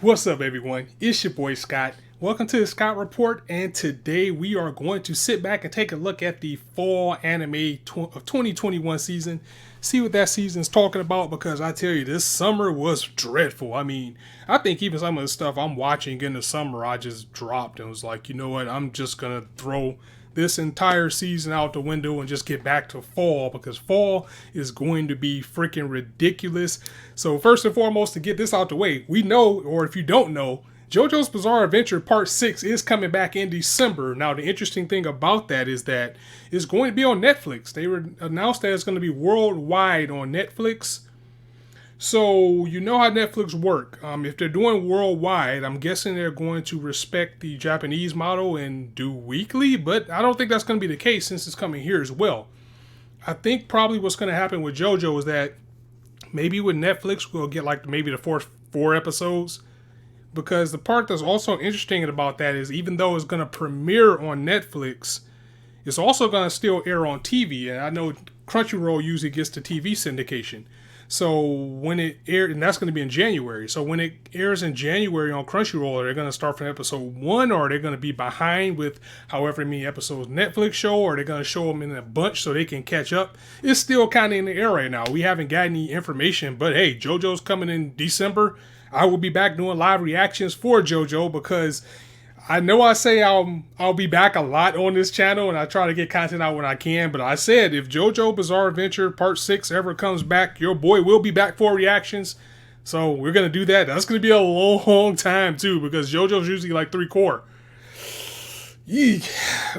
What's up, everyone? It's your boy Scott. Welcome to the Scott Report, and today we are going to sit back and take a look at the fall anime of 2021 season, see what that season's talking about, because I tell you, this summer was dreadful. I mean, I think even some of the stuff I'm watching in the summer, I just dropped and was like, you know what, I'm just going to throw this entire season out the window and just get back to fall, because fall is going to be freaking ridiculous. So first and foremost, to get this out the way, we know, or if you don't know, JoJo's Bizarre Adventure Part 6 is coming back in December. Now, the interesting thing about that is that it's going to be on Netflix. They were announced that it's going to be worldwide on Netflix. So, you know how Netflix work. If they're doing worldwide, I'm guessing they're going to respect the Japanese model and do weekly, but I don't think that's going to be the case since it's coming here as well. I think probably what's going to happen with JoJo is that maybe with Netflix, we'll get like maybe the first 4 episodes. Because the part that's also interesting about that is even though it's going to premiere on Netflix, it's also going to still air on TV. And I know Crunchyroll usually gets the TV syndication. So when it airs, and that's going to be in January. So when it airs in January on Crunchyroll, are they going to start from episode 1, or are they going to be behind with however many episodes Netflix show, or are they going to show them in a bunch so they can catch up? It's still kind of in the air right now. We haven't got any information, but hey, JoJo's coming in December. I will be back doing live reactions for JoJo because I know I say I'll be back a lot on this channel and I try to get content out when I can, but I said if JoJo Bizarre Adventure Part 6 ever comes back, your boy will be back for reactions. So we're going to do that. That's going to be a long time too because JoJo's usually like 3 core. Eek.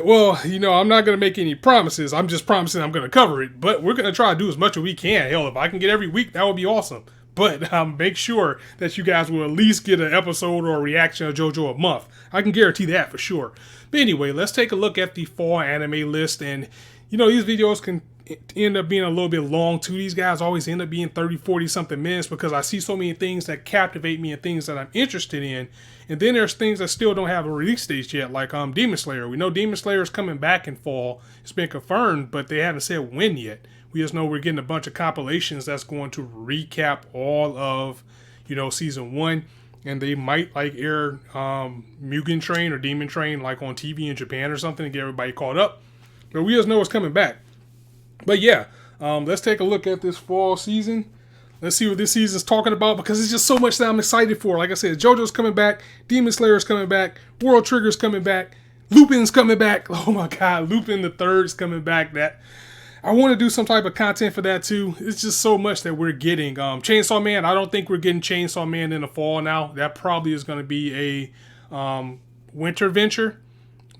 Well, you know, I'm not going to make any promises. I'm just promising I'm going to cover it, but we're going to try to do as much as we can. Hell, if I can get every week, that would be awesome. But make sure that you guys will at least get an episode or a reaction of JoJo a month. I can guarantee that for sure. But anyway, let's take a look at the fall anime list. And, you know, these videos can end up being a little bit long too. These guys always end up being 30, 40 something minutes because I see so many things that captivate me and things that I'm interested in. And then there's things that still don't have a release date yet, like Demon Slayer. We know Demon Slayer is coming back in fall. It's been confirmed, but they haven't said when yet. We just know we're getting a bunch of compilations that's going to recap all of, you know, season 1. And they might like air Mugen Train or Demon Train like on TV in Japan or something to get everybody caught up. But we just know it's coming back. But yeah, let's take a look at this fall season. Let's see what this season's talking about because it's just so much that I'm excited for. Like I said, JoJo's coming back. Demon Slayer's coming back. World Trigger's coming back. Lupin's coming back. Oh my God, Lupin the Third's coming back. I want to do some type of content for that too. It's just so much that we're getting. Chainsaw Man, I don't think we're getting Chainsaw Man in the fall now. That probably is going to be a winter venture.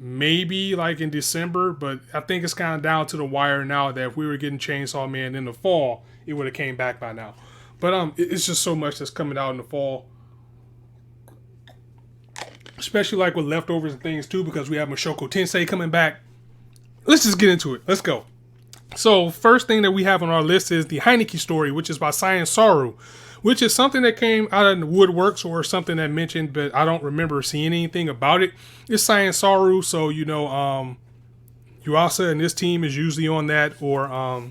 Maybe like in December, but I think it's kind of down to the wire now that if we were getting Chainsaw Man in the fall, it would have came back by now. But it's just so much that's coming out in the fall. Especially like with leftovers and things too, because we have Michoko Tensei coming back. Let's just get into it. Let's go. So first thing that we have on our list is the Heineken Story, which is by Science Saru, which is something that came out of the woodworks or something that mentioned, but I don't remember seeing anything about it. It's Science Saru, so you know, Yuasa and this team is usually on that, or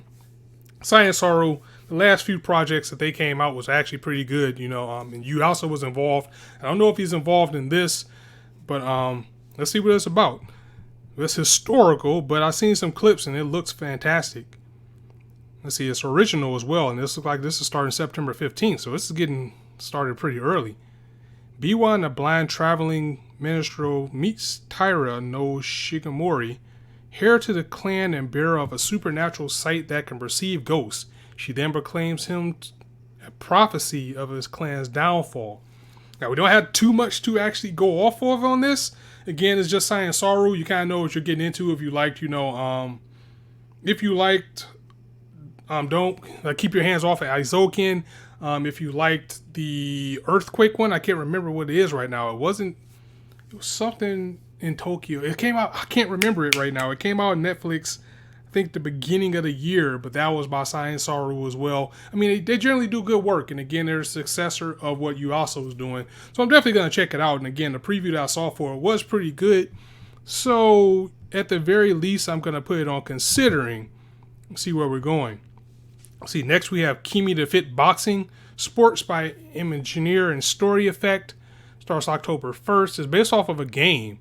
Science Saru. The last few projects that they came out was actually pretty good, you know, and Yuasa was involved. I don't know if he's involved in this, but let's see what it's about. It's historical, but I've seen some clips and it looks fantastic. Let's see, it's original as well, and this looks like this is starting September 15th, so this is getting started pretty early. Biwa, a blind traveling minstrel, meets Taira no Shigemori, heir to the clan and bearer of a supernatural sight that can perceive ghosts. She then proclaims him a prophecy of his clan's downfall. Now, we don't have too much to actually go off of on this. Again, it's just Science Saru. You kind of know what you're getting into if you liked, you know, if you liked, don't keep your hands off of Aizoken. If you liked the Earthquake one, I can't remember what it is right now. It was something in Tokyo. It came out, I can't remember it right now. It came out on Netflix, I think the beginning of the year, but that was by Science Saru as well. I mean, they generally do good work, and again, they're a successor of what Yuasa was doing, so I'm definitely going to check it out. And again, the preview that I saw for it was pretty good, so at the very least, I'm going to put it on considering. See where we're going. See, next we have Kimi to Fit Boxing, Sports by Imagineer and Story Effect. Starts October 1st. It's based off of a game.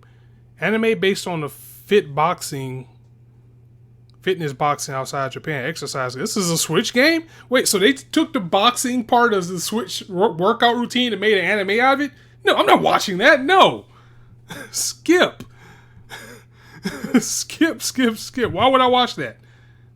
Anime based on the fitness boxing outside Japan, exercise. This is a Switch game? Wait, so they took the boxing part of the Switch workout routine and made an anime out of it? No, I'm not watching that. No. Skip. Skip. Why would I watch that?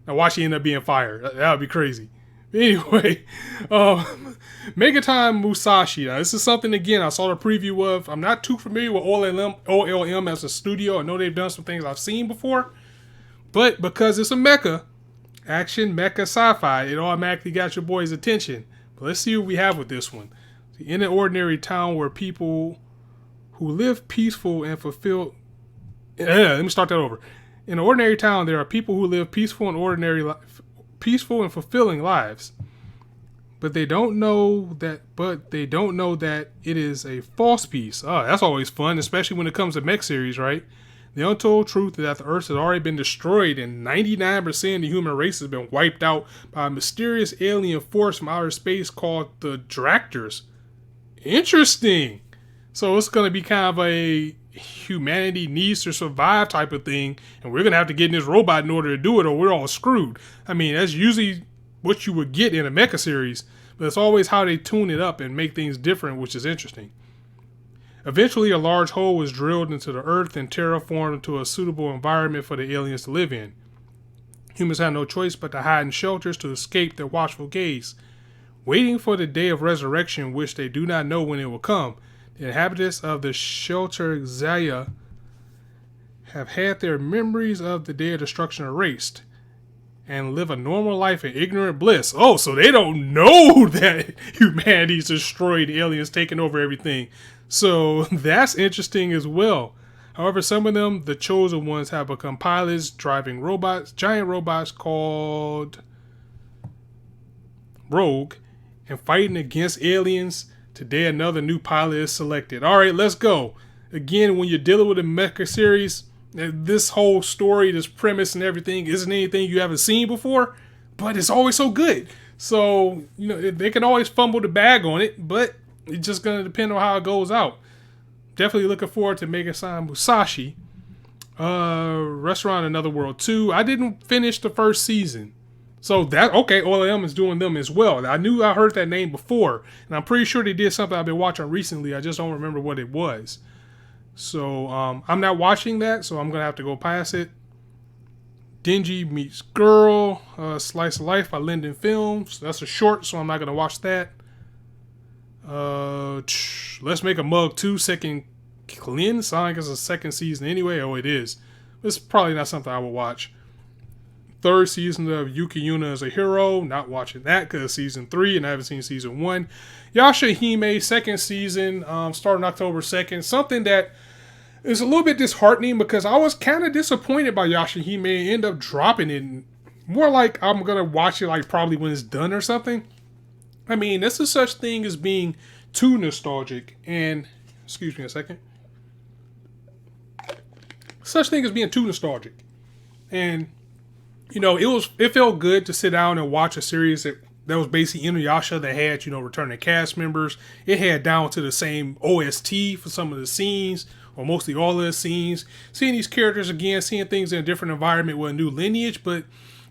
Now watch it end up being fire. That would be crazy. Anyway, Megatime Musashi. Now, this is something, again, I saw the preview of. I'm not too familiar with OLM as a studio. I know they've done some things I've seen before. But because it's a mecha, action, mecha, sci-fi, it automatically got your boy's attention. But let's see what we have with this one. In an ordinary town where people who live peaceful and fulfilled... let me start that over. In an ordinary town, there are people who live peaceful and fulfilling lives. But they don't know that it is a false peace. Oh, that's always fun, especially when it comes to mech series, right? The untold truth is that the Earth has already been destroyed and 99% of the human race has been wiped out by a mysterious alien force from outer space called the Dractors. Interesting. So it's going to be kind of a humanity needs to survive type of thing, and we're going to have to get in this robot in order to do it or we're all screwed. I mean, that's usually what you would get in a mecha series, but it's always how they tune it up and make things different, which is interesting. Eventually, a large hole was drilled into the earth and terraformed into a suitable environment for the aliens to live in. Humans had no choice but to hide in shelters to escape their watchful gaze. Waiting for the day of resurrection, which they do not know when it will come, the inhabitants of the shelter Zaya have had their memories of the day of destruction erased and live a normal life in ignorant bliss. Oh, so they don't know that humanity's destroyed, aliens taking over everything. So that's interesting as well. However, some of them, the chosen ones, have become pilots driving giant robots called Rogue, and fighting against aliens. Today, another new pilot is selected. All right, let's go. Again, when you're dealing with a mecha series, this whole story, this premise and everything isn't anything you haven't seen before, but it's always so good. So, they can always fumble the bag on it, but it's just going to depend on how it goes out. Definitely looking forward to Megatime Musashi. Restaurant Another World 2. I didn't finish the first season. So OLM is doing them as well. I heard that name before, and I'm pretty sure they did something I've been watching recently. I just don't remember what it was. So I'm not watching that, so I'm going to have to go past it. Dingy Meets Girl, Slice of Life by Linden Films. That's a short, so I'm not going to watch that. Let's Make a Mug 2 second cleanse. Sounds like it's a second season anyway. Oh, it is. It's probably not something I will watch. Third season of Yuki Yuna as a Hero. Not watching that because it's season 3 and I haven't seen season 1. Yashahime, second season, starting October 2nd. Something that is a little bit disheartening because I was kind of disappointed by Yashahime and end up dropping it. More like I'm going to watch it like probably when it's done or something. I mean, this is such thing as being too nostalgic and, excuse me a second. Such thing as being too nostalgic. And, it felt good to sit down and watch a series that was basically Inuyasha that had, returning cast members. It had down to the same OST for some of the scenes, or mostly all of the scenes. Seeing these characters again, seeing things in a different environment with a new lineage, but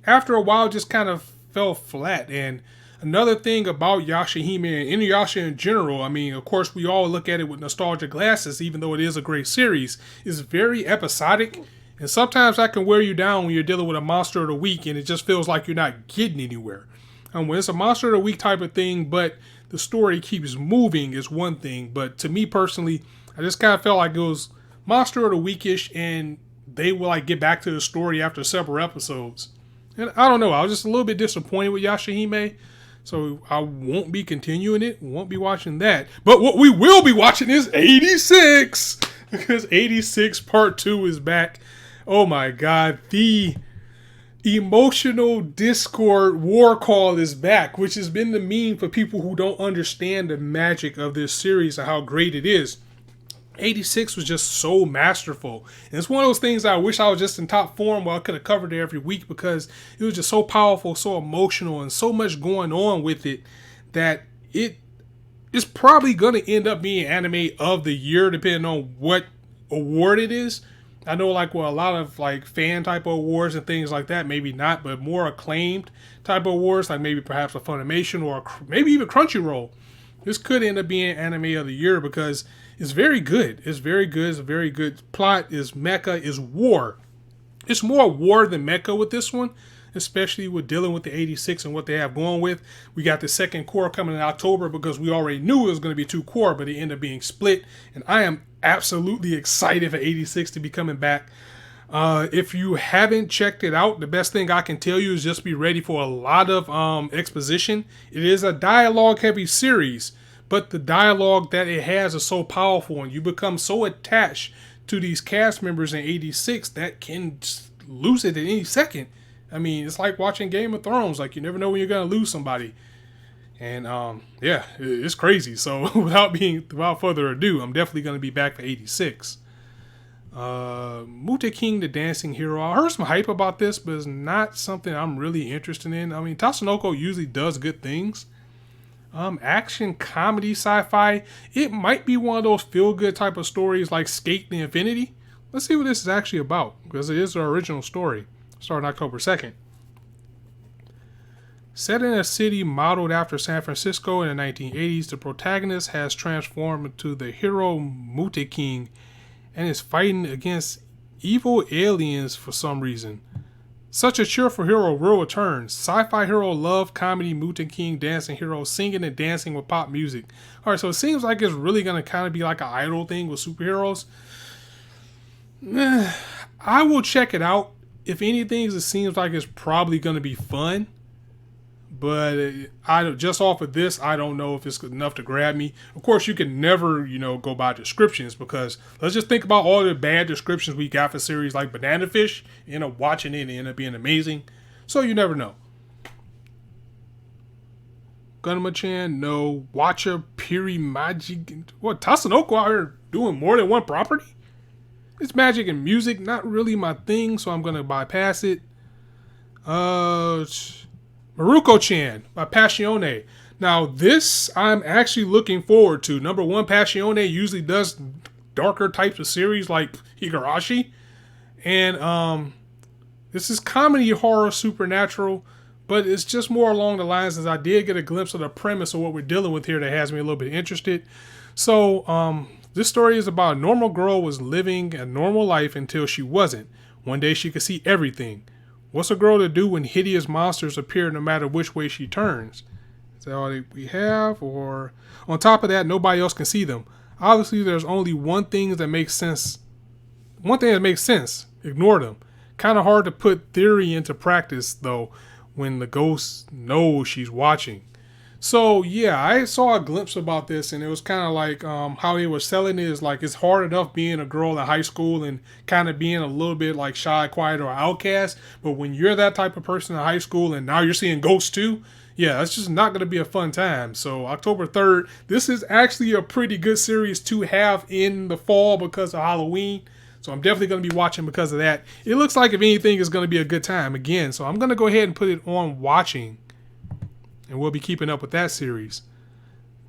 after a while just kind of fell flat. And another thing about Yashahime and Inuyasha in general, I mean, of course, we all look at it with nostalgic glasses, even though it is a great series, is very episodic. And sometimes that can wear you down when you're dealing with a monster of the week and it just feels like you're not getting anywhere. And when it's a monster of the week type of thing, but the story keeps moving is one thing. But to me personally, I just kind of felt like it was monster of the weekish and they will get back to the story after several episodes. And I don't know, I was just a little bit disappointed with Yashahime. So I won't be continuing it. Won't be watching that. But what we will be watching is 86. Because 86 Part 2 is back. Oh my God. The emotional Discord war call is back. Which has been the meme for people who don't understand the magic of this series and how great it is. 86 was just so masterful. And it's one of those things I wish I was just in top form where I could have covered it every week because it was just so powerful, so emotional, and so much going on with it that it it's probably going to end up being anime of the year, depending on what award it is. I know, like, well, a lot of like fan type of awards and things like that, maybe not, but more acclaimed type of awards, like maybe perhaps a Funimation or maybe even Crunchyroll. This could end up being anime of the year because it's very good. It's very good. It's a very good plot. Is mecha, is war. It's more war than mecha with this one, especially with dealing with the 86 and what they have going with. We got the second core coming in October because we already knew it was going to be 2 core, but it ended up being split. And I am absolutely excited for 86 to be coming back. If you haven't checked it out, the best thing I can tell you is just be ready for a lot of exposition. It is a dialogue heavy series, but the dialogue that it has is so powerful and you become so attached to these cast members in 86 that can lose it at any second. I mean, it's like watching Game of Thrones. Like, you never know when you're going to lose somebody. And, yeah, it's crazy. So, without further ado, I'm definitely going to be back for 86. Mute King, the Dancing Hero. I heard some hype about this, but it's not something I'm really interested in. I mean, Tatsunoko usually does good things. Action, comedy, sci-fi. It might be one of those feel-good type of stories like Skate the Infinity. Let's see what this is actually about, because it is the original story. Starting October 2nd. Set in a city modeled after San Francisco in the 1980s, the protagonist has transformed into the hero Mute King and is fighting against evil aliens for some reason. Such a cheerful hero will return. Sci-fi hero, love, comedy, Mute King, dancing hero, singing and dancing with pop music. Alright, so it seems like it's really going to kind of be like an idol thing with superheroes. I will check it out. If anything, it seems like it's probably going to be fun. But just off of this, I don't know if it's enough to grab me. Of course, you can never, go by descriptions, because let's just think about all the bad descriptions we got for series like Banana Fish. Watching it and end up being amazing. So you never know. Gunma-chan, no. Watcher, Piri, Magic. What, Tatsunoko out here doing more than one property? It's magic and music, not really my thing, so I'm going to bypass it. Maruko-chan by Passione. Now, this I'm actually looking forward to. Number one, Passione usually does darker types of series like Higurashi. And this is comedy, horror, supernatural, but it's just more along the lines as I did get a glimpse of the premise of what we're dealing with here that has me a little bit interested. So, this story is about a normal girl was living a normal life until she wasn't. One day she could see everything. What's a girl to do when hideous monsters appear no matter which way she turns? Is that all we have? Or on top of that, nobody else can see them. Obviously, there's only one thing that makes sense. One thing that makes sense. Ignore them. Kind of hard to put theory into practice, though, when the ghost knows she's watching. So, yeah, I saw a glimpse about this, and it was kind of like how they were selling it is like it's hard enough being a girl in high school and kind of being a little bit like shy, quiet, or outcast. But when you're that type of person in high school and now you're seeing ghosts too, yeah, that's just not going to be a fun time. So, October 3rd, this is actually a pretty good series to have in the fall because of Halloween. So, I'm definitely going to be watching because of that. It looks like, if anything, it's going to be a good time again. So, I'm going to go ahead and put it on watching. And we'll be keeping up with that series.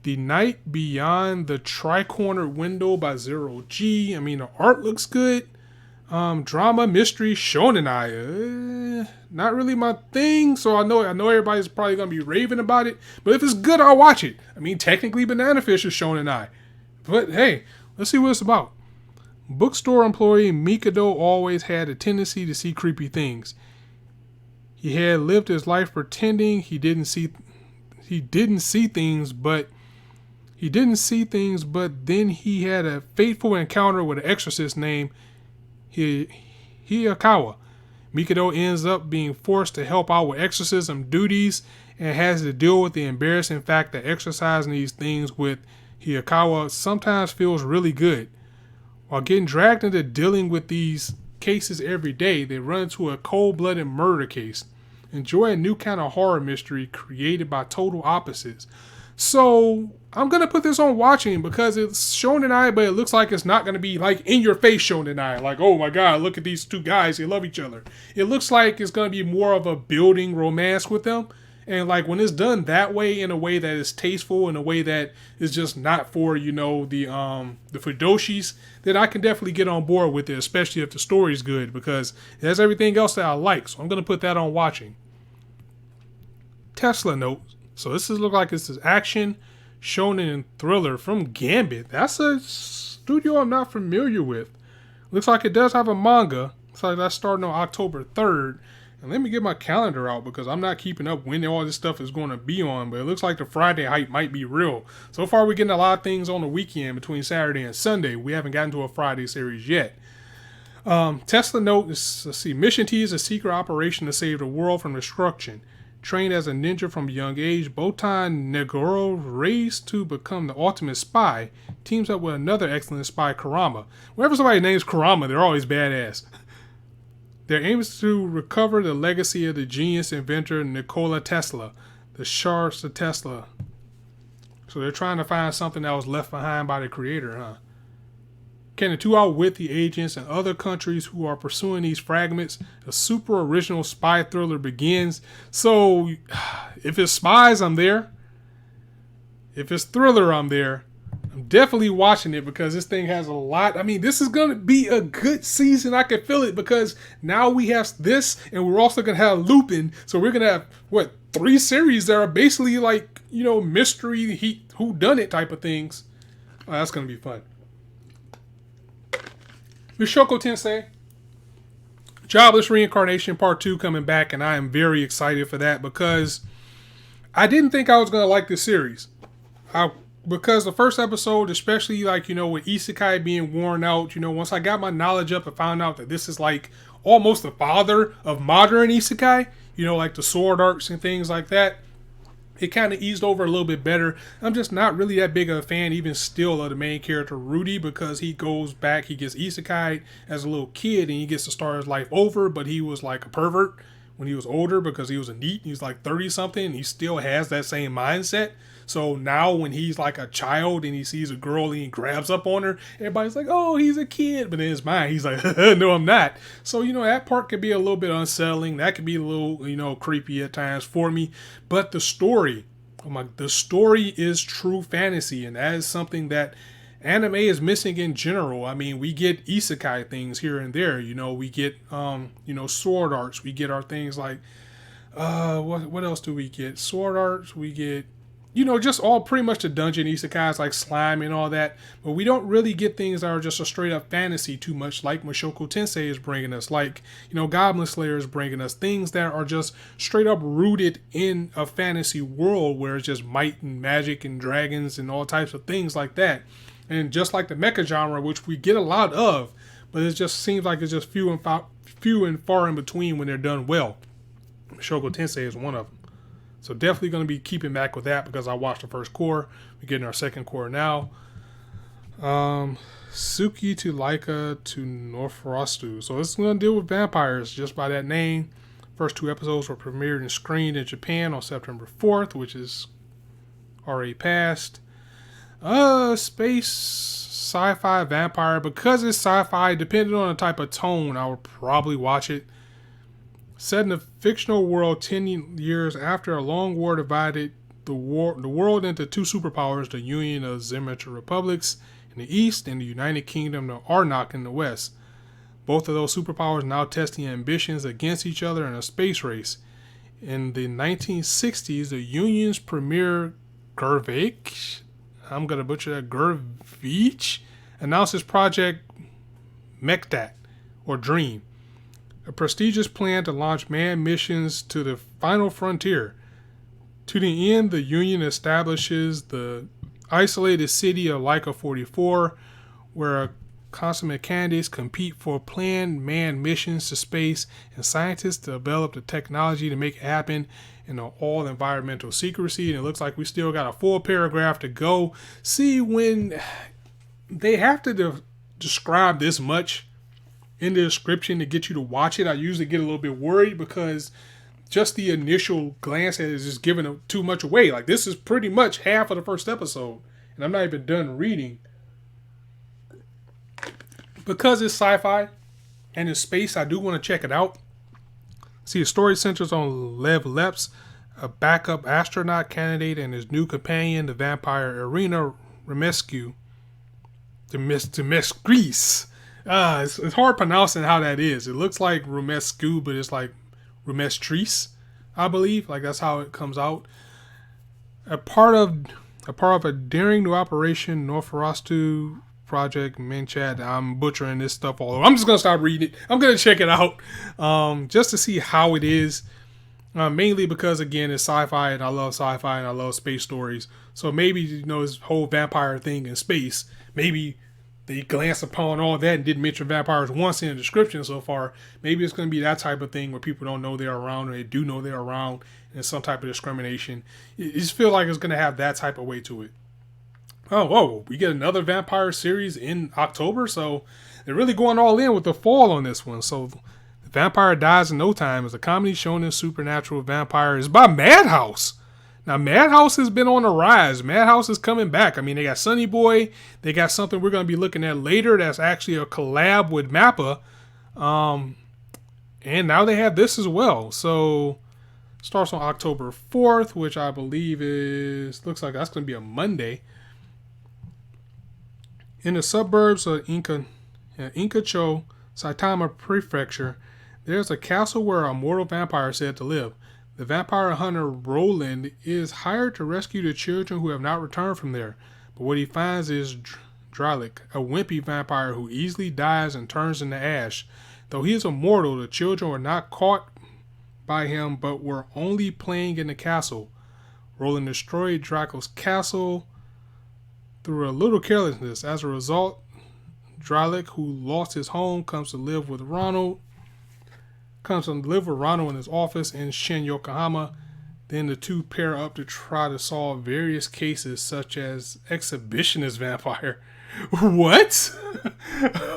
The Night Beyond the Tricorner Window by Zero G. I mean, the art looks good. Drama, mystery, shonenai. Not really my thing, so I know everybody's probably going to be raving about it. But if it's good, I'll watch it. I mean, technically, Banana Fish is shonenai. But hey, let's see what it's about. Bookstore employee Mikado always had a tendency to see creepy things. He had lived his life pretending he didn't see things, but then he had a fateful encounter with an exorcist named Hiyakawa. Mikado ends up being forced to help out with exorcism duties and has to deal with the embarrassing fact that exercising these things with Hiyakawa sometimes feels really good. While getting dragged into dealing with these cases every day, they run into a cold-blooded murder case. Enjoy a new kind of horror mystery created by total opposites. So, I'm going to put this on watching because it's shonenai, but it looks like it's not going to be like in-your-face shonenai. Like, oh my god, look at these two guys, they love each other. It looks like it's going to be more of a building romance with them. And like when it's done that way, in a way that is tasteful, in a way that is just not for, you know, the fudoshis, then I can definitely get on board with it, especially if the story's good, because it has everything else that I like. So I'm gonna put that on watching. Tesla note. So this look like it's an action, shonen, and thriller from Gambit. That's a studio I'm not familiar with. Looks like it does have a manga. Looks like that's starting on October 3rd. And let me get my calendar out because I'm not keeping up when all this stuff is going to be on. But it looks like the Friday hype might be real. So far, we're getting a lot of things on the weekend between Saturday and Sunday. We haven't gotten to a Friday series yet. Tesla note is, let's see, Mission T is a secret operation to save the world from destruction. Trained as a ninja from a young age, Botan Negoro, raised to become the ultimate spy, teams up with another excellent spy, Kurama. Whenever somebody names Kurama, they're always badass. Their aim is to recover the legacy of the genius inventor Nikola Tesla, the shards of Tesla. So they're trying to find something that was left behind by the creator, huh? Can the two outwit the agents in other countries who are pursuing these fragments? A super original spy thriller begins. So, if it's spies, I'm there. If it's thriller, I'm there. I'm definitely watching it because this thing has a lot. I mean, this is going to be a good season. I can feel it because now we have this and we're also going to have Lupin. So we're going to have, 3 series that are basically like, you know, mystery, whodunit type of things. Oh, that's going to be fun. Michoko Tensei, Jobless Reincarnation Part 2 coming back, and I am very excited for that because I didn't think I was going to like this series. Because the first episode, especially like, you know, with Isekai being worn out, you know, once I got my knowledge up and found out that this is like almost the father of modern Isekai, you know, like the sword arcs and things like that, it kind of eased over a little bit better. I'm just not really that big of a fan, even still, of the main character, Rudy, because he goes back, he gets isekai as a little kid, and he gets to start his life over, but he was like a pervert when he was older because he was a NEET. He's like 30-something, and he still has that same mindset. So now when he's like a child and he sees a girl and he grabs up on her, everybody's like, oh, he's a kid. But in his mind, he's like, no, I'm not. So, you know, that part could be a little bit unsettling. That could be a little, you know, creepy at times for me. But the story, the story is true fantasy. And that is something that anime is missing in general. I mean, we get isekai things here and there. You know, we get, you know, sword arts. We get our things like, what else do we get? Sword arts. We get, you know, just all pretty much the dungeon isekais like slime and all that. But we don't really get things that are just a straight up fantasy too much, like Michoko Tensei is bringing us, like, you know, Goblin Slayer is bringing us, things that are just straight up rooted in a fantasy world where it's just might and magic and dragons and all types of things like that. And just like the mecha genre, which we get a lot of, but it just seems like it's just few and far in between when they're done well. Michoko Tensei is one of them. So definitely going to be keeping back with that because I watched the first core. We're getting our second core now. Suki to Laika to Northrostu. So it's going to deal with vampires just by that name. First 2 episodes were premiered and screened in Japan on September 4th, which is already passed. Space sci-fi vampire. Because it's sci-fi, depending on the type of tone, I would probably watch it. Set in a fictional world 10 years after a long war divided the world into 2 superpowers, the Union of Symmetric Republics in the east and the United Kingdom of Arnak in the west. Both of those superpowers now testing ambitions against each other in a space race. In the 1960s, the Union's premier Gervich, I'm going to butcher that, Gervich, announced his project Mecha, or Dream, a prestigious plan to launch manned missions to the final frontier. To the end, the Union establishes the isolated city of Laika 44, where consummate candidates compete for planned manned missions to space, and scientists develop the technology to make it happen in all environmental secrecy. And it looks like we still got a full paragraph to go. See, when they have to describe this much in the description to get you to watch it, I usually get a little bit worried because just the initial glance at it is just giving too much away. Like, this is pretty much half of the first episode, and I'm not even done reading. Because it's sci-fi and it's space, I do want to check it out. See, the story centers on Lev Leps, a backup astronaut candidate, and his new companion, the vampire Irina Remescu. Remescris. It's hard pronouncing how that is. It looks like Remescu, but it's like Remestris, I believe. Like that's how it comes out. A part of a daring new operation, Northrostu Project Menchat. I'm butchering this stuff all over. I'm just gonna stop reading it. I'm gonna check it out, just to see how it is. Mainly because again, it's sci-fi, and I love sci-fi, and I love space stories. So maybe this whole vampire thing in space. Maybe they glanced upon all that and didn't mention vampires once in the description so far. Maybe it's going to be that type of thing where people don't know they're around, or they do know they're around, and some type of discrimination. It just feels like it's going to have that type of way to it. Oh, whoa, we get another vampire series in October, so they're really going all in with the fall on this one. So The Vampire Dies in No Time is a comedy shonen supernatural vampire. It's by Madhouse. Now, Madhouse has been on the rise. Madhouse is coming back. I mean, they got Sunny Boy. They got something we're going to be looking at later that's actually a collab with Mappa. And now they have this as well. So, starts on October 4th, which I believe looks like that's going to be a Monday. In the suburbs of Inkacho, Saitama Prefecture, there's a castle where a mortal vampire is said to live. The vampire hunter Roland is hired to rescue the children who have not returned from there. But what he finds is Dralik, a wimpy vampire who easily dies and turns into ash. Though he is immortal, the children were not caught by him but were only playing in the castle. Roland destroyed Draco's castle through a little carelessness. As a result, Dralik, who lost his home, comes to live with Ronald in his office in Shin, Yokohama. Then the two pair up to try to solve various cases, such as exhibitionist vampire. What?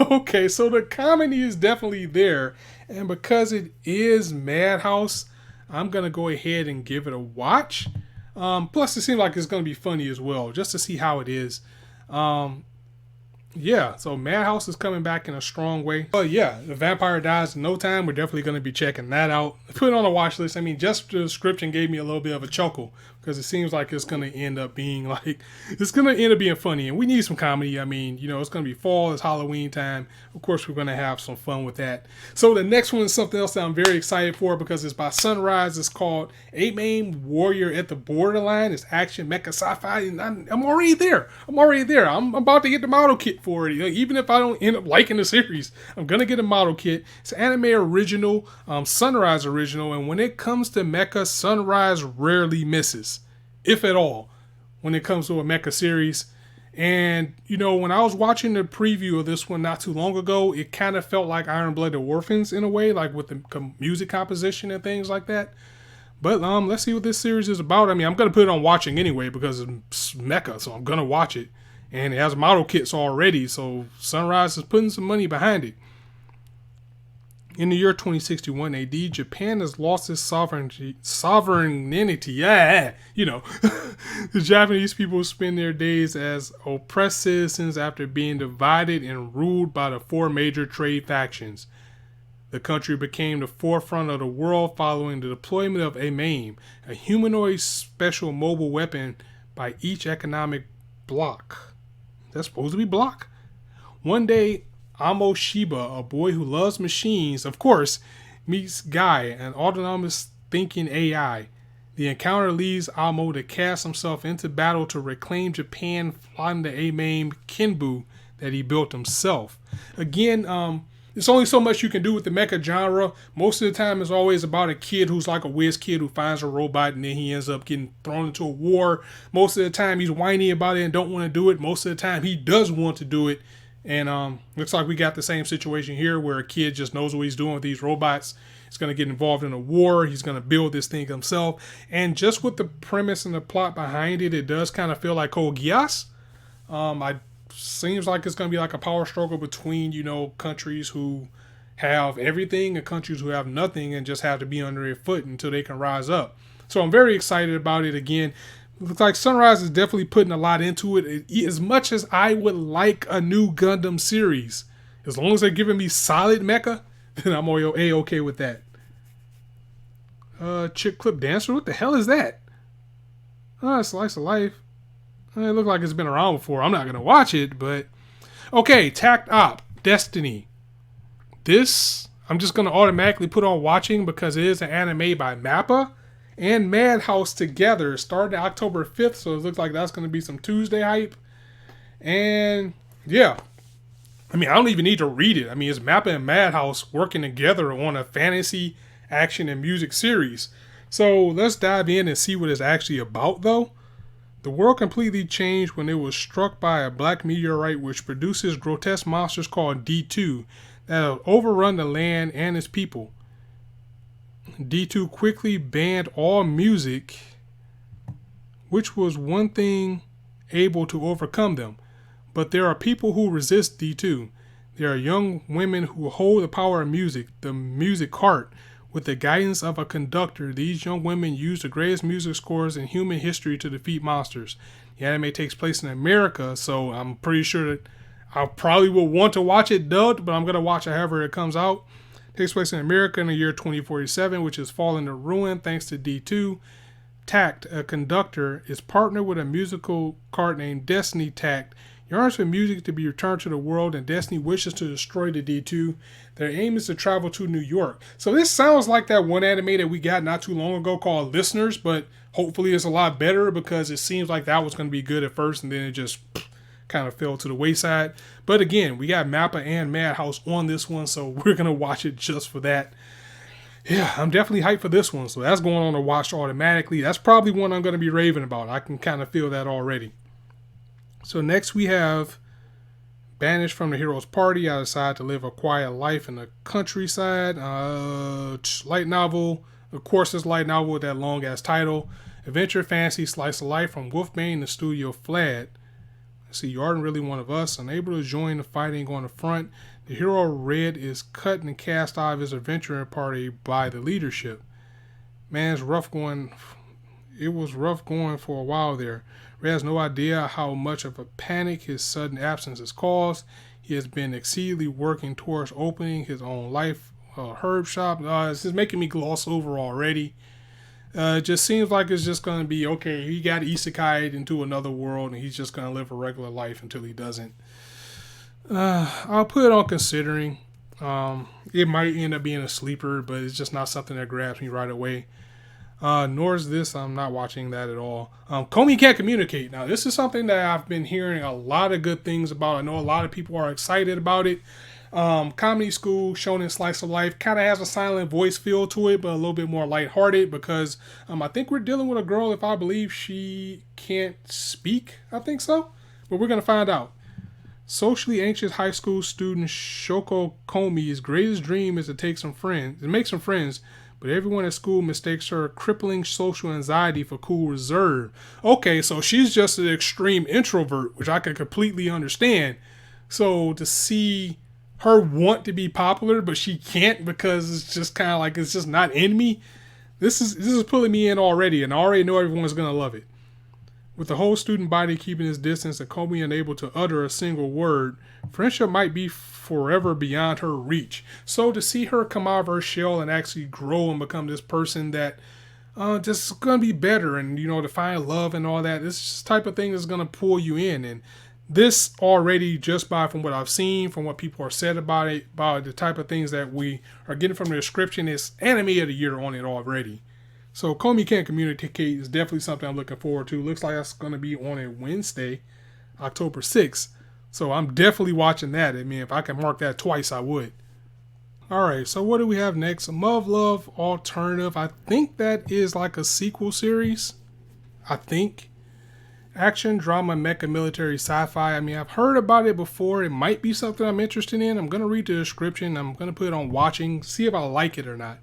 Okay, so the comedy is definitely there. And because it is Madhouse, I'm going to go ahead and give it a watch. Plus, it seems like it's going to be funny as well, just to see how it is. Yeah, so Madhouse is coming back in a strong way. But yeah, The Vampire Dies in No Time. We're definitely going to be checking that out. Put it on a watch list. I mean, just the description gave me a little bit of a chuckle, because it seems like it's going to end up being funny. And we need some comedy. I mean, it's going to be fall. It's Halloween time. Of course, we're going to have some fun with that. So the next one is something else that I'm very excited for, because it's by Sunrise. It's called A-Main Warrior at the Borderline. It's action, mecha, sci-fi. And I'm already there. I'm about to get the model kit for it. Even if I don't end up liking the series, I'm going to get a model kit. It's an anime original, Sunrise original. And when it comes to mecha, Sunrise rarely misses, if at all, when it comes to a mecha series. And, when I was watching the preview of this one not too long ago, it kind of felt like Iron Blooded Orphans in a way, like with the music composition and things like that. But let's see what this series is about. I mean, I'm going to put it on watching anyway because it's mecha, so I'm going to watch it. And it has model kits already, so Sunrise is putting some money behind it. In the year 2061 AD, Japan has lost its sovereignty. Yeah, the Japanese people spend their days as oppressed citizens after being divided and ruled by the four major trade factions. The country became the forefront of the world following the deployment of A-MAIM, a humanoid special mobile weapon by each economic bloc. That's supposed to be block. One day, Amo Shiba, a boy who loves machines, of course, meets Guy, an autonomous thinking AI. The encounter leads Amo to cast himself into battle to reclaim Japan, flying the A-Maim Kenbu that he built himself. Again, there's only so much you can do with the mecha genre. Most of the time, it's always about a kid who's like a whiz kid who finds a robot and then he ends up getting thrown into a war. Most of the time, he's whiny about it and don't want to do it. Most of the time, he does want to do it. And looks like we got the same situation here where a kid just knows what he's doing with these robots. He's going to get involved in a war. He's going to build this thing himself. And just with the premise and the plot behind it, it does kind of feel like Code Geass. Seems like it's going to be like a power struggle between, countries who have everything and countries who have nothing and just have to be under their foot until they can rise up. So I'm very excited about it. Again, looks like Sunrise is definitely putting a lot into it. As much as I would like a new Gundam series, as long as they're giving me solid mecha, then I'm A-okay with that. Chick Clip Dancer. What the hell is that? Slice of Life. It looked like it's been around before. I'm not going to watch it, but... Okay, Tact Op. Destiny. This, I'm just going to automatically put on watching because it is an anime by Mappa and Madhouse together. Starting October 5th, so it looks like that's going to be some Tuesday hype. And, yeah. I mean, I don't even need to read it. I mean, it's Mappa and Madhouse working together on a fantasy, action, and music series. So let's dive in and see what it's actually about, though. The world completely changed when it was struck by a black meteorite which produces grotesque monsters called D2 that have overrun the land and its people. D2 quickly banned all music, which was one thing able to overcome them. But there are people who resist D2. There are young women who hold the power of music, the music heart. With the guidance of a conductor, these young women use the greatest music scores in human history to defeat monsters. The anime takes place in America, so I'm pretty sure that I probably will want to watch it dubbed, but I'm going to watch it however it comes out. It takes place in America in the year 2047, which is falling to ruin thanks to D2. Tact, a conductor, is partnered with a musical card named Destiny Tact, yearns for music to be returned to the world, and Destiny wishes to destroy the D2. Their aim is to travel to New York. So this sounds like that one anime that we got not too long ago called Listeners, but hopefully it's a lot better because it seems like that was going to be good at first and then it just kind of fell to the wayside. But again, we got Mappa and Madhouse on this one, so we're going to watch it just for that. Yeah, I'm definitely hyped for this one, so that's going on to watch automatically. That's probably one I'm going to be raving about. I can kind of feel that already. So next we have Banished from the Hero's Party. I decided to live a quiet life in the countryside. Light novel. Of course, it's light novel with that long ass title. Adventure, fantasy, slice of life from Wolfbane to Studio Flad. See, you aren't really one of us. Unable to join the fighting on the front, the hero Red is cut and cast out of his adventuring party by the leadership. Man, it's rough going. It was rough going for a while there. Red has no idea how much of a panic his sudden absence has caused. He has been exceedingly working towards opening his own life herb shop. This is making me gloss over already. It just seems like it's just going to be, okay, he got isekai'd into another world and he's just going to live a regular life until he doesn't. I'll put it on considering. It might end up being a sleeper, but it's just not something that grabs me right away. Nor is this. I'm not watching that at all. Komi Can't Communicate. Now, this is something that I've been hearing a lot of good things about. I know a lot of people are excited about it. Comedy School, Shonen Slice of Life, kind of has a silent voice feel to it, but a little bit more lighthearted because I think we're dealing with a girl, if I believe she can't speak. I think so. But we're going to find out. Socially anxious high school student Shoko Komi's greatest dream is to make some friends, but everyone at school mistakes her crippling social anxiety for cool reserve. Okay, so she's just an extreme introvert, which I can completely understand. So to see her want to be popular, but she can't because it's just kind of like it's just not in me. This is pulling me in already, and I already know everyone's gonna love it. With the whole student body keeping his distance and Komi unable to utter a single word, friendship might be forever beyond her reach. So to see her come out of her shell and actually grow and become this person that just gonna be better and, to find love and all that, this just type of thing is gonna pull you in. And this already, just from what I've seen, from what people are said about it, about the type of things that we are getting from the description, is anime of the year on it already. So Komi Can't Communicate is definitely something I'm looking forward to. Looks like it's going to be on a Wednesday, October 6th. So I'm definitely watching that. I mean, if I can mark that twice, I would. Alright, so what do we have next? Love Alternative. I think that is like a sequel series. I think. Action, drama, mecha, military, sci-fi. I mean, I've heard about it before. It might be something I'm interested in. I'm going to read the description. I'm going to put it on watching, see if I like it or not.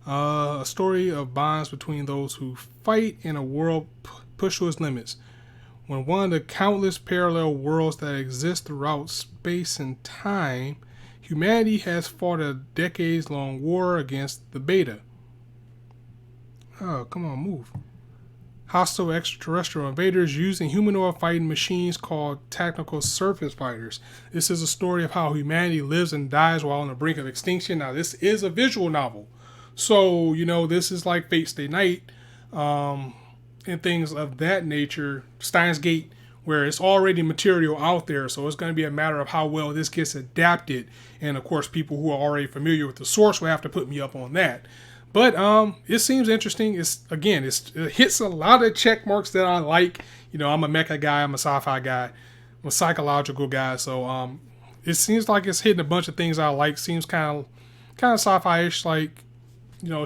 A story of bonds between those who fight in a world pushed to its limits. When one of the countless parallel worlds that exist throughout space and time, humanity has fought a decades-long war against the Beta. Oh, come on, move. Hostile extraterrestrial invaders using humanoid fighting machines called tactical surface fighters. This is a story of how humanity lives and dies while on the brink of extinction. Now, this is a visual novel. So, this is like Fate Stay Night, and things of that nature, Steins Gate, where it's already material out there. So it's going to be a matter of how well this gets adapted. And of course, people who are already familiar with the source will have to put me up on that. But it seems interesting. It hits a lot of check marks that I like. I'm a mecha guy, I'm a sci-fi guy, I'm a psychological guy. So it seems like it's hitting a bunch of things I like. Seems kind of sci-fi-ish, like,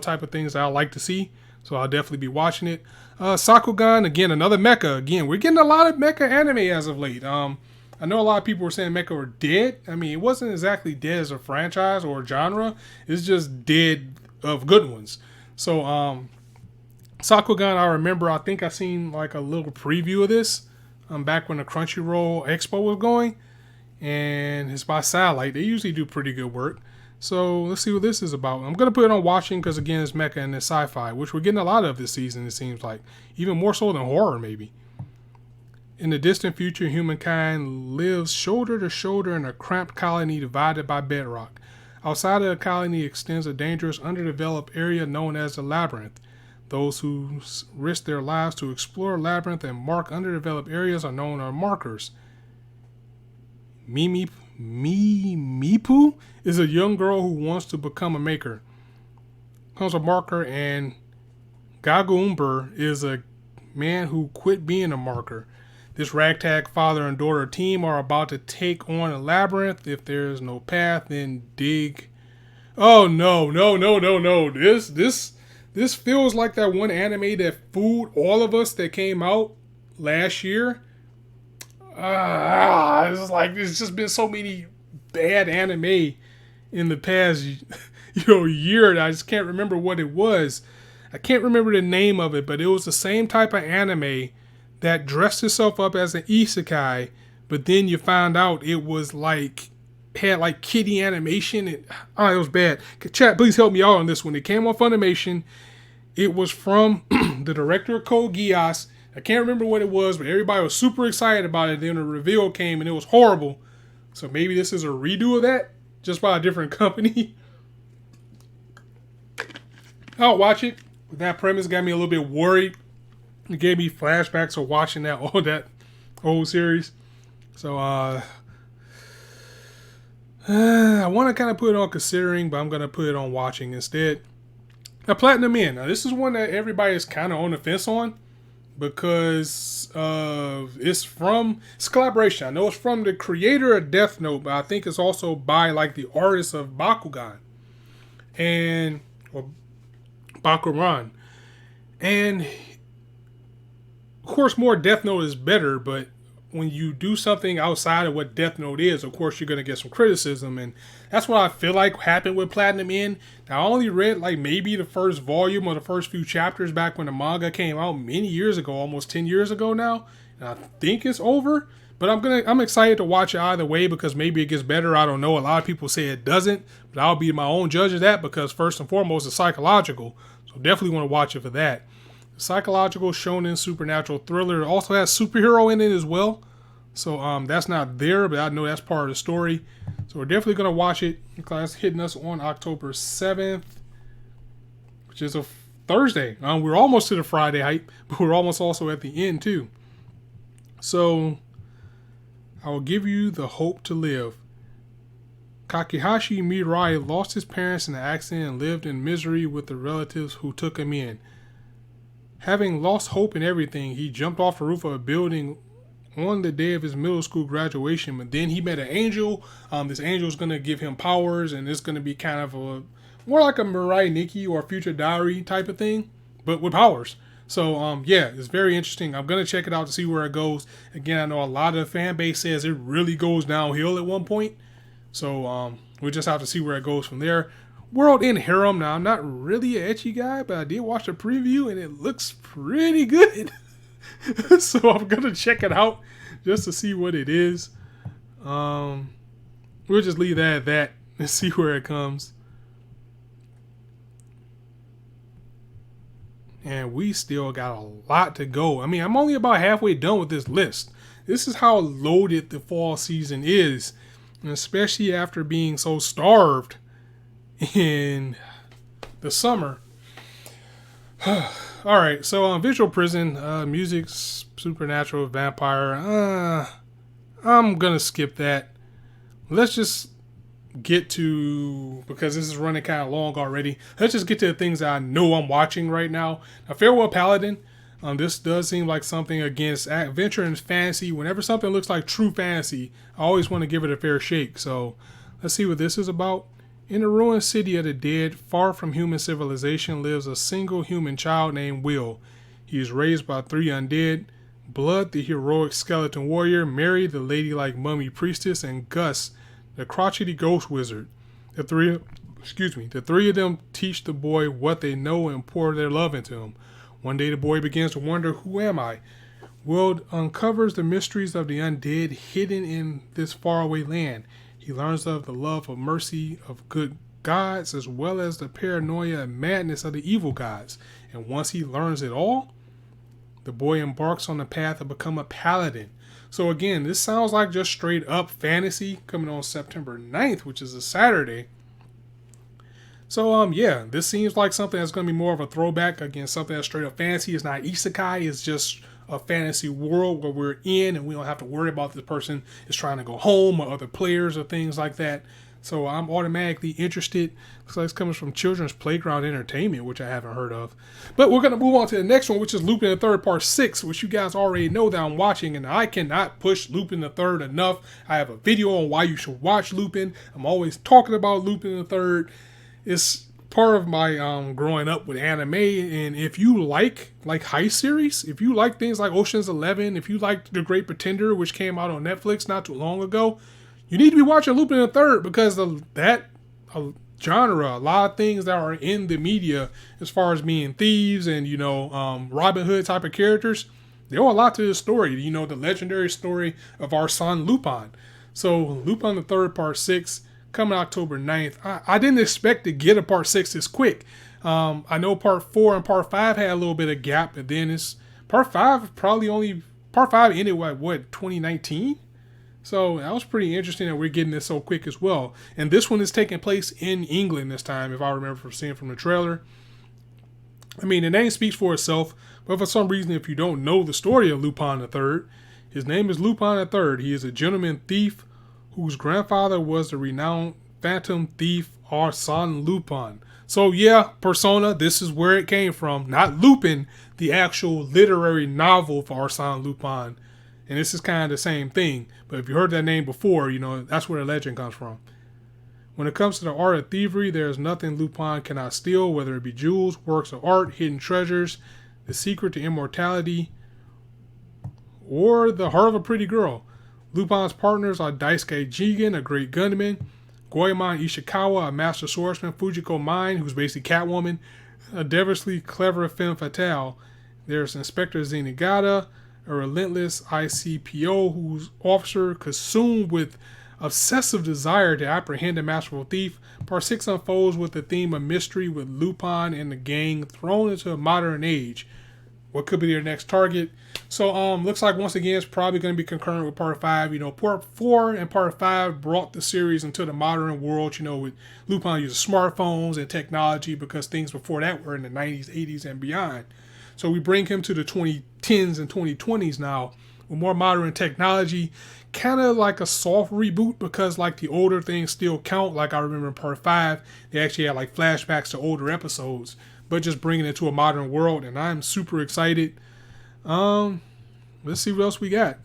type of things that I like to see. So I'll definitely be watching it. Sakugan, again, another mecha. Again, we're getting a lot of mecha anime as of late. I know a lot of people were saying mecha were dead. I mean, it wasn't exactly dead as a franchise or a genre. It's just dead of good ones. So Sakugan, I think I seen like a little preview of this back when the Crunchyroll Expo was going. And it's by Satellite. They usually do pretty good work. So let's see what this is about. I'm going to put it on watching because, again, it's mecha and it's sci-fi, which we're getting a lot of this season, it seems like. Even more so than horror, maybe. In the distant future, humankind lives shoulder to shoulder in a cramped colony divided by bedrock. Outside of the colony extends a dangerous, underdeveloped area known as the Labyrinth. Those who risk their lives to explore Labyrinth and mark underdeveloped areas are known as markers. Mipu is a young girl who wants to become a maker. Becomes a marker, and Gagumber is a man who quit being a marker. This ragtag father and daughter team are about to take on a labyrinth. If there is no path, then dig. Oh no. This feels like that one anime that fooled all of us that came out last year. There's just been so many bad anime in the past year, and I just can't remember what it was. I can't remember the name of it, but it was the same type of anime that dressed itself up as an isekai, but then you found out it was had like kiddie animation. It was bad. Chat, please help me out on this one. It came off Funimation. It was from the director of Code Geass. I can't remember what it was, but everybody was super excited about it. Then the reveal came and it was horrible. So maybe this is a redo of that, just by a different company. I'll watch it. That premise got me a little bit worried. It gave me flashbacks of watching that old series. So I want to kind of put it on considering, but I'm going to put it on watching instead. Now, Platinum In. Now, this is one that everybody is kind of on the fence on, because it's collaboration. I know it's from the creator of Death Note, but I think it's also by like the artist of Bakugan or Bakuran. And of course, more Death Note is better, but when you do something outside of what Death Note is, of course, you're going to get some criticism. And that's what I feel like happened with Platinum In. Now, I only read like maybe the first volume or the first few chapters back when the manga came out many years ago, almost 10 years ago now. And I think it's over. But I'm excited to watch it either way, because maybe it gets better. I don't know. A lot of people say it doesn't, but I'll be my own judge of that, because first and foremost, it's psychological. So definitely want to watch it for that. Psychological, shonen, supernatural thriller. It also has superhero in it as well. So that's not there, but I know that's part of the story. So we're definitely going to watch it. It's hitting us on October 7th, which is a Thursday. We're almost to the Friday hype, but we're almost also at the end too. So I will give you the hope to live. Kakehashi Mirai lost his parents in an accident and lived in misery with the relatives who took him in. Having lost hope in everything, he jumped off the roof of a building on the day of his middle school graduation. But then he met an angel. This angel is going to give him powers, and it's going to be kind of more like a Mirai Nikki or Future Diary type of thing, but with powers. So it's very interesting. I'm going to check it out to see where it goes. Again, I know a lot of the fan base says it really goes downhill at one point. So we'll just have to see where it goes from there. World in Harem. Now, I'm not really an etchy guy, but I did watch the preview and it looks pretty good. So I'm going to check it out just to see what it is. We'll just leave that at that and see where it comes. And we still got a lot to go. I mean, I'm only about halfway done with this list. This is how loaded the fall season is. And especially after being so starved in the summer. All right, so visual prison, music, supernatural, vampire. I'm gonna skip that. Let's just get to, because this is running kind of long already. Let's just get to the things that I know I'm watching right now. Now, Farewell Paladin. This does seem like something against adventure and fantasy. Whenever something looks like true fantasy, I always want to give it a fair shake. So let's see what this is about. In the ruined city of the dead, far from human civilization, lives a single human child named Will. He is raised by 3 undead: Blood, the heroic skeleton warrior; Mary, the ladylike mummy priestess; and Gus, the crotchety ghost wizard. The three of them teach the boy what they know and pour their love into him. One day the boy begins to wonder, who am I? Will uncovers the mysteries of the undead hidden in this faraway land. He learns of the love of mercy of good gods, as well as the paranoia and madness of the evil gods. And once he learns it all, the boy embarks on the path to become a paladin. So again, this sounds like just straight up fantasy, coming on September 9th, which is a Saturday. So yeah, this seems like something that's going to be more of a throwback. Again, something that's straight up fantasy. It's not isekai. It's just a fantasy world where we're in, and we don't have to worry about this person is trying to go home or other players or things like that. So I'm automatically interested. Looks like it's coming from Children's Playground Entertainment, which I haven't heard of. But we're going to move on to the next one, which is Lupin the Third Part 6, which you guys already know that I'm watching, and I cannot push Lupin the Third enough. I have a video on why you should watch Lupin. I'm always talking about Lupin the Third. It's part of my growing up with anime, and if you like heist series, if you like things like Ocean's 11, if you like The Great Pretender, which came out on Netflix not too long ago, you need to be watching Lupin the Third, because that genre, a lot of things that are in the media as far as being thieves and Robin Hood type of characters, there are a lot to this story. The legendary story of our son Lupin. So Lupin the Third Part 6 coming October 9th. I didn't expect to get a Part 6 this quick. I know Part 4 and Part 5 had a little bit of gap, and then it's Part 5 ended what 2019? So that was pretty interesting that we're getting this so quick as well. And this one is taking place in England this time, if I remember from seeing from the trailer. I mean, the name speaks for itself, but for some reason, if you don't know the story of Lupin III, his name is Lupin III. He is a gentleman thief whose grandfather was the renowned phantom thief Arsène Lupin. So yeah, Persona, this is where it came from. Not Lupin, the actual literary novel for Arsène Lupin. And this is kind of the same thing. But if you heard that name before, that's where the legend comes from. When it comes to the art of thievery, there is nothing Lupin cannot steal, whether it be jewels, works of art, hidden treasures, the secret to immortality, or the heart of a pretty girl. Lupin's partners are Daisuke Jigen, a great gunman; Goemon Ishikawa, a master swordsman; Fujiko Mine, who's basically Catwoman, a devilishly clever femme fatale. There's Inspector Zenigata, a relentless ICPO whose officer consumed with obsessive desire to apprehend a masterful thief. Part 6 unfolds with the theme of mystery, with Lupin and the gang thrown into a modern age. What could be their next target? So looks like once again it's probably going to be concurrent with Part 5. Part 4 and Part 5 brought the series into the modern world, with Lupin using smartphones and technology, because things before that were in the 90s, 80s, and beyond. So we bring him to the 2010s and 2020s now with more modern technology, kind of like a soft reboot, because the older things still count. I remember in Part 5, they actually had flashbacks to older episodes, but just bringing it to a modern world, and I'm super excited. Let's see what else we got.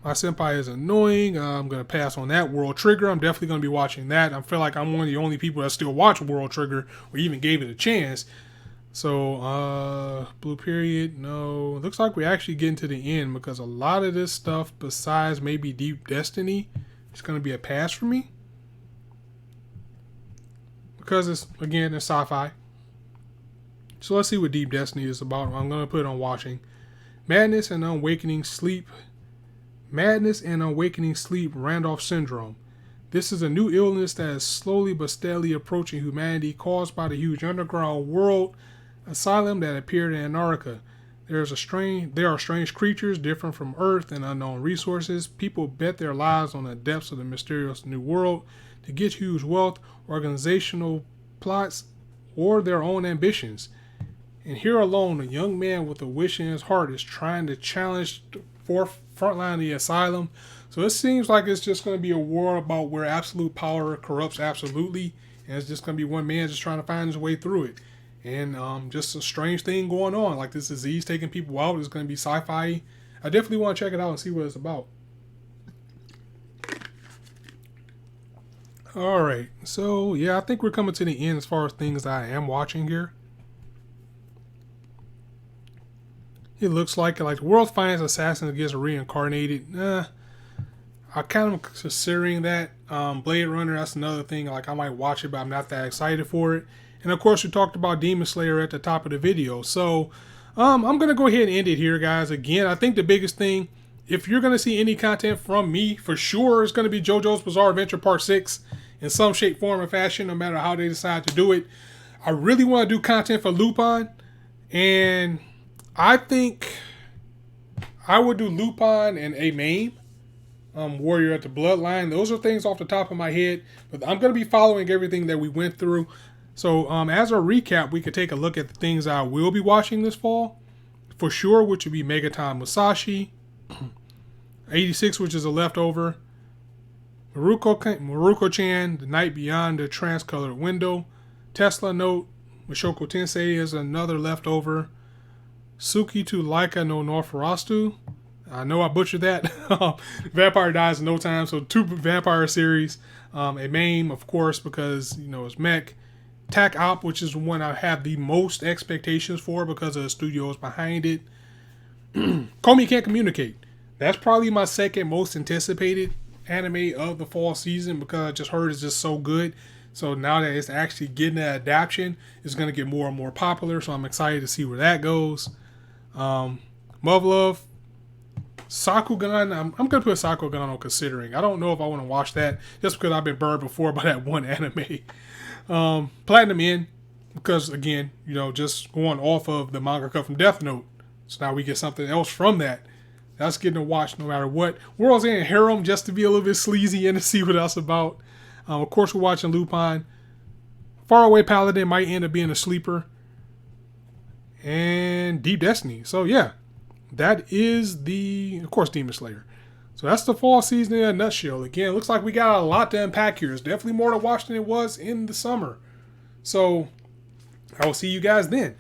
My senpai is annoying. I'm going to pass on that. World Trigger, I'm definitely going to be watching that. I feel like I'm one of the only people that still watch World Trigger or even gave it a chance. So, Blue Period, no. Looks like we're actually getting to the end, because a lot of this stuff, besides maybe Deep Destiny, is going to be a pass for me. Because it's sci-fi. So let's see what Deep Destiny is about. I'm going to put it on watching. Madness and Awakening Sleep, Randolph Syndrome. This is a new illness that is slowly but steadily approaching humanity, caused by the huge underground world asylum that appeared in Antarctica. There are strange creatures different from Earth and unknown resources. People bet their lives on the depths of the mysterious new world to get huge wealth. Organizational plots or their own ambitions. And here alone, a young man with a wish in his heart is trying to challenge the front line of the asylum. So it seems like it's just going to be a war about where absolute power corrupts absolutely. And it's just going to be one man just trying to find his way through it. And just a strange thing going on. Like this disease taking people out. It's going to be sci-fi. I definitely want to check it out and see what it's about. Alright, so yeah, I think we're coming to the end as far as things I am watching here. It looks like the world's finest assassin gets reincarnated. I kind of considering that. Blade Runner, that's another thing. Like I might watch it, but I'm not that excited for it. And of course, we talked about Demon Slayer at the top of the video. So I'm gonna go ahead and end it here, guys. Again, I think the biggest thing, if you're gonna see any content from me, for sure, it's gonna be JoJo's Bizarre Adventure Part 6 in some shape, form, or fashion, no matter how they decide to do it. I really want to do content for Lupin, and I think I would do Lupin and a Maim, Warrior at the Bloodline. Those are things off the top of my head, but I'm going to be following everything that we went through. So as a recap, we could take a look at the things I will be watching this fall, for sure, which would be Megaton Musashi, 86, which is a leftover, Maruko-chan, The Night Beyond the Transcolored Window, Tesla Note, Michoko Tensei is another leftover, Suki to Laika no Norfarastu. I know I butchered that. Vampire dies in no time, so 2 vampire series. A Maim, of course, because it's mech. Tac Op, which is the one I have the most expectations for because of the studios behind it. Komi Can't Communicate. That's probably my second most anticipated anime of the fall season because I just heard it's just so good. So now that it's actually getting that adaptation, it's going to get more and more popular. So I'm excited to see where that goes. Love, Sakugan. I'm going to put Sakugan on considering. I don't know if I want to watch that just because I've been burned before by that one anime. Platinum End, because again, just going off of the mangaka from Death Note. So now we get something else from that. That's getting to watch no matter what. World's End Harem, just to be a little bit sleazy and to see what else about. Of course, we're watching Lupin. Faraway Paladin might end up being a sleeper. And Deep Destiny. So yeah, that is of course, Demon Slayer. So that's the fall season in a nutshell. Again, it looks like we got a lot to unpack here. It's definitely more to watch than it was in the summer. So I will see you guys then.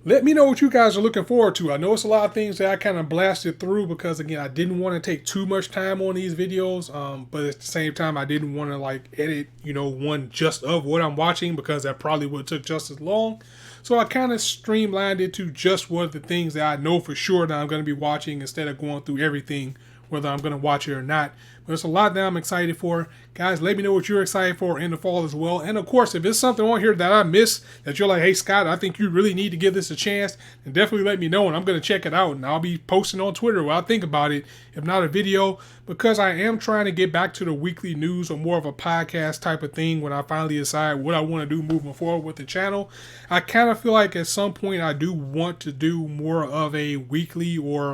Let me know what you guys are looking forward to. I know it's a lot of things that I kind of blasted through because, again, I didn't want to take too much time on these videos. But at the same time, I didn't want to edit, one just of what I'm watching because that probably would have took just as long. So I kind of streamlined it to just what the things that I know for sure that I'm going to be watching instead of going through everything, whether I'm going to watch it or not. But it's a lot that I'm excited for. Guys, let me know what you're excited for in the fall as well. And of course, if there's something on here that I missed that you're like, hey, Scott, I think you really need to give this a chance, then definitely let me know and I'm going to check it out. And I'll be posting on Twitter what I think about it, if not a video, because I am trying to get back to the weekly news or more of a podcast type of thing when I finally decide what I want to do moving forward with the channel. I kind of feel like at some point I do want to do more of a weekly or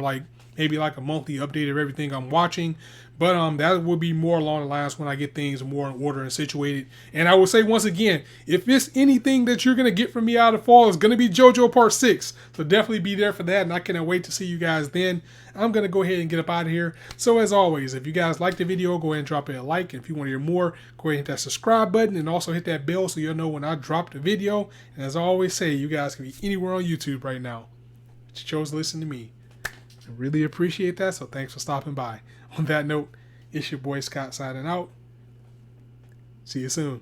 maybe a monthly update of everything I'm watching. But that will be more along the lines when I get things more in order and situated. And I will say once again, if it's anything that you're going to get from me out of fall, it's going to be JoJo Part 6. So definitely be there for that. And I cannot wait to see you guys then. I'm going to go ahead and get up out of here. So as always, if you guys like the video, go ahead and drop it a like. And if you want to hear more, go ahead and hit that subscribe button. And also hit that bell so you'll know when I drop the video. And as I always say, you guys can be anywhere on YouTube right now. But you chose to listen to me. I really appreciate that, so thanks for stopping by. On that note, it's your boy Scott signing out. See you soon.